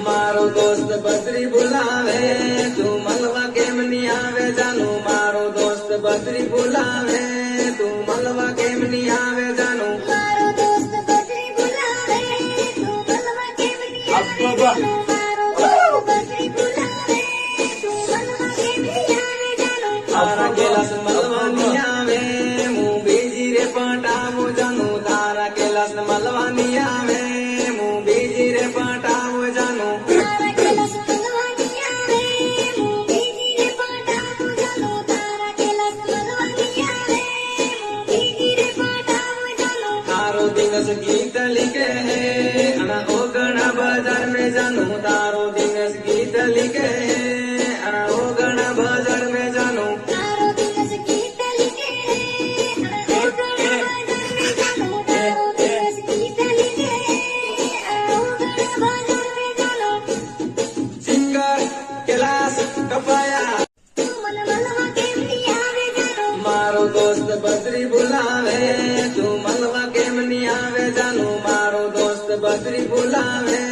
मारो दोस्त बद्री बुलावे तू मलवा केम नी आवे जानू मारो दोस्त बद्री बुलावे तू मलवा केम नी आवे जानू मारो दोस्त बद्री बुलावे तू मलवा केम नी आवे जानू मारो दोस्त बद्री बुलावे तू मलवा केम नी आवे जानू तारा कैलाश मलवा नी आवे मु बीजी रे पटावो जानू तारा कैलाश मलवा नी आवे मु बीजी रे पटावो जानू तारा कैलाश मलवा नी आवे मु बीजी रे पटावो जानू तारा कैलाश मलवा नी आवे मु बीजी रे पटावो जानू तारो दिवस गीत लिखे है अना ओगणा बाजार में जानू तारो दिवस गीत लिखे है अना ओगणा बाजार में जानू तारो दिवस गीत लिखे ओगणा बाजार में जानू तारो दिवस गीत लिखे ओगणा बाजार में जानू सिंगर कैलाश कपाया तू मन मलवा केम नी आवे जानू मारो दोस्त बद्री बुलावे तू मलवा केम नी आवे जानू मारो दोस्त बद्री बुलावे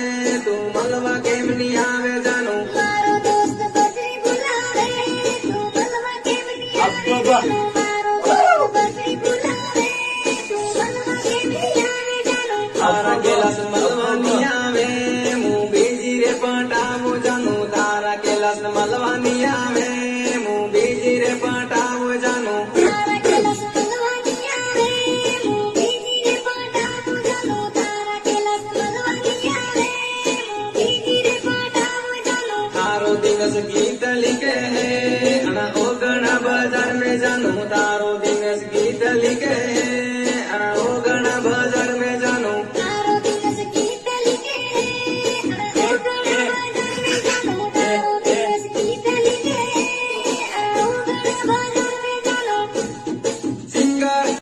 तू मलवा केम नी आवे जानू मारो दोस्त बद्री बुलावे तू मलवा केम नी आवे जानू मारो दोस्त बद्री बुलावे तू मलवा केम नी आवे जानू तारा कैलाश